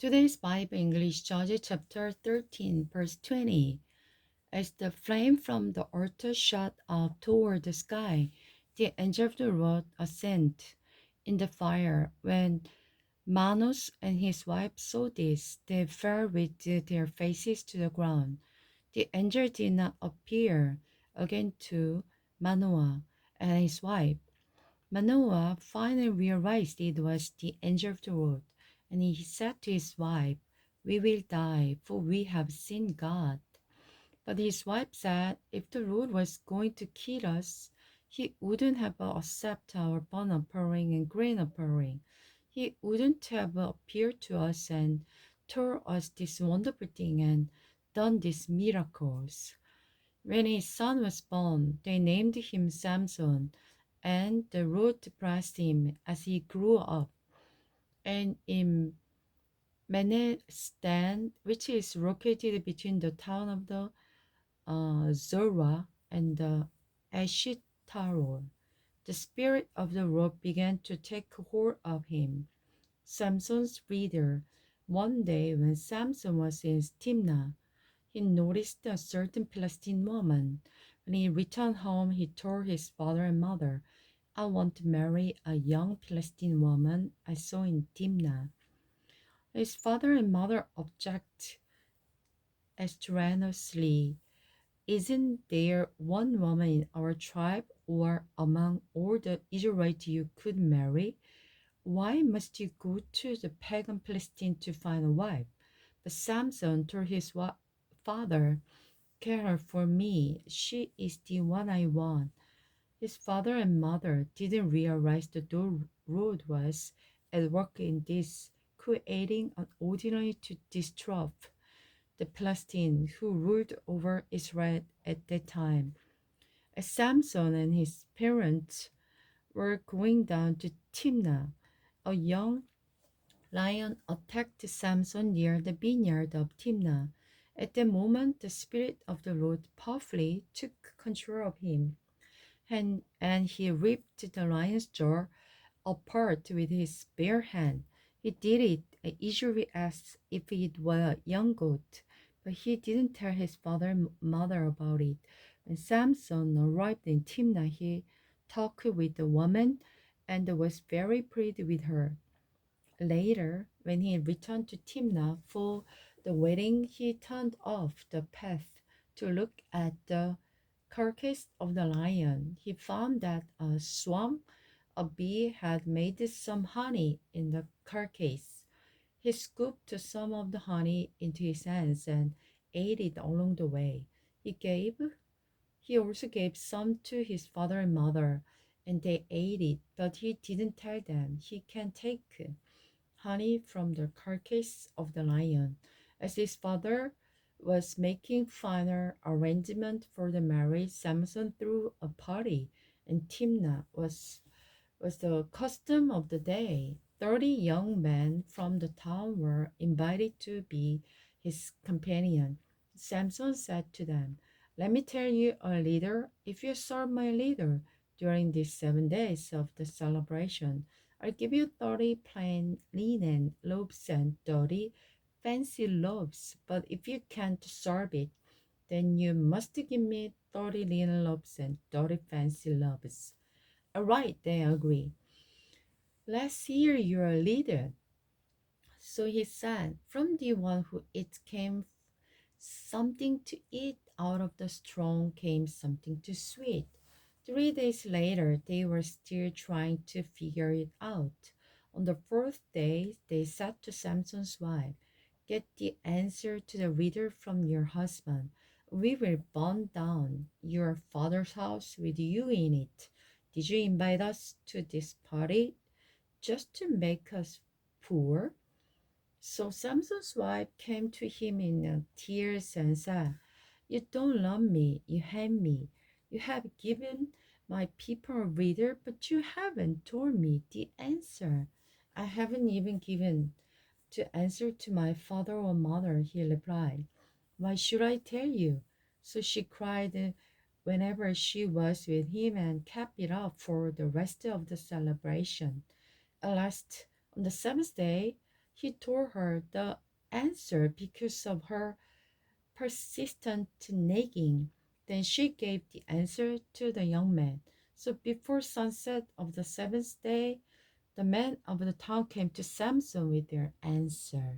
Today's Bible English Judges chapter 13, verse 20. As the flame from the altar shot up toward the sky, the angel of the Lord ascended in the fire. When Manos and his wife saw this, they fell with their faces to the ground. The angel did not appear again to Manoah and his wife. Manoah finally realized it was the angel of the Lord, and he said to his wife, "We will die, for we have seen God." But his wife said, "If the Lord was going to kill us, he wouldn't have accepted our burnt offering and grain offering. He wouldn't have appeared to us and told us this wonderful thing and done these miracles." When his son was born, they named him Samson, and the Lord blessed him as he grew up. And in Menestan, which is located between the town of the Zorah and the Eshitaol, the Spirit of the Lord began to take hold of him. Samson's reader. One day when Samson was in Timnah, he noticed a certain Philistine woman. When he returned home, he told his father and mother, "I want to marry a young Philistine woman I saw in Timnah." His father and mother objected strenuously. "Isn't there one woman in our tribe or among all the Israelites you could marry? Why must you go to the pagan Philistine to find a wife?" But Samson told his father, "Get her for me. She is the one I want." His father and mother didn't realize the Lord was at work in this, creating an ordinary to disrupt the Philistine who ruled over Israel at that time. As Samson and his parents were going down to Timnah, a young lion attacked Samson near the vineyard of Timnah. At that moment, the Spirit of the Lord powerfully took control of him, and he ripped the lion's jaw apart with his bare hand. He did it easily as if it were a young goat, but he didn't tell his father and mother about it. When Samson arrived in Timnah, he talked with the woman and was very pleased with her. Later, when he returned to Timnah for the wedding, he turned off the path to look at the carcass of the lion. He found that a bee had made some honey in the carcass. He scooped some of the honey into his hands and ate it along the way. He also gave some to his father and mother, and they ate it, but he didn't tell them he can take honey from the carcass of the lion. As his father was making final arrangement for the marriage, Samson threw a party, and Timnah was the custom of the day. 30 young men from the town were invited to be his companion. Samson said to them, "Let me tell you, a leader, if you serve my leader during these 7 days of the celebration, I'll give you 30 plain linen loaves and 30 fancy loaves. But if you can't serve it, then you must give me 30 linen loaves and 30 fancy loaves." "All right," they agree. "Let's hear your leader." So he said, "From the one who eats came something to eat, out of the strong came something to sweet." 3 days later, they were still trying to figure it out. On the fourth day, they said to Samson's wife, "Get the answer to the riddle from your husband. We will burn down your father's house with you in it. Did you invite us to this party just to make us poor?" So Samson's wife came to him in tears and said, "You don't love me, you hate me. You have given my people a riddle, but you haven't told me the answer." "I haven't even given to answer to my father or mother," he replied. "Why should I tell you?" So she cried whenever she was with him and kept it up for the rest of the celebration. At last, on the seventh day, He told her the answer because of her persistent nagging. Then she gave the answer to the young man. So before sunset of the seventh day, the men of the town came to Samson with their answer.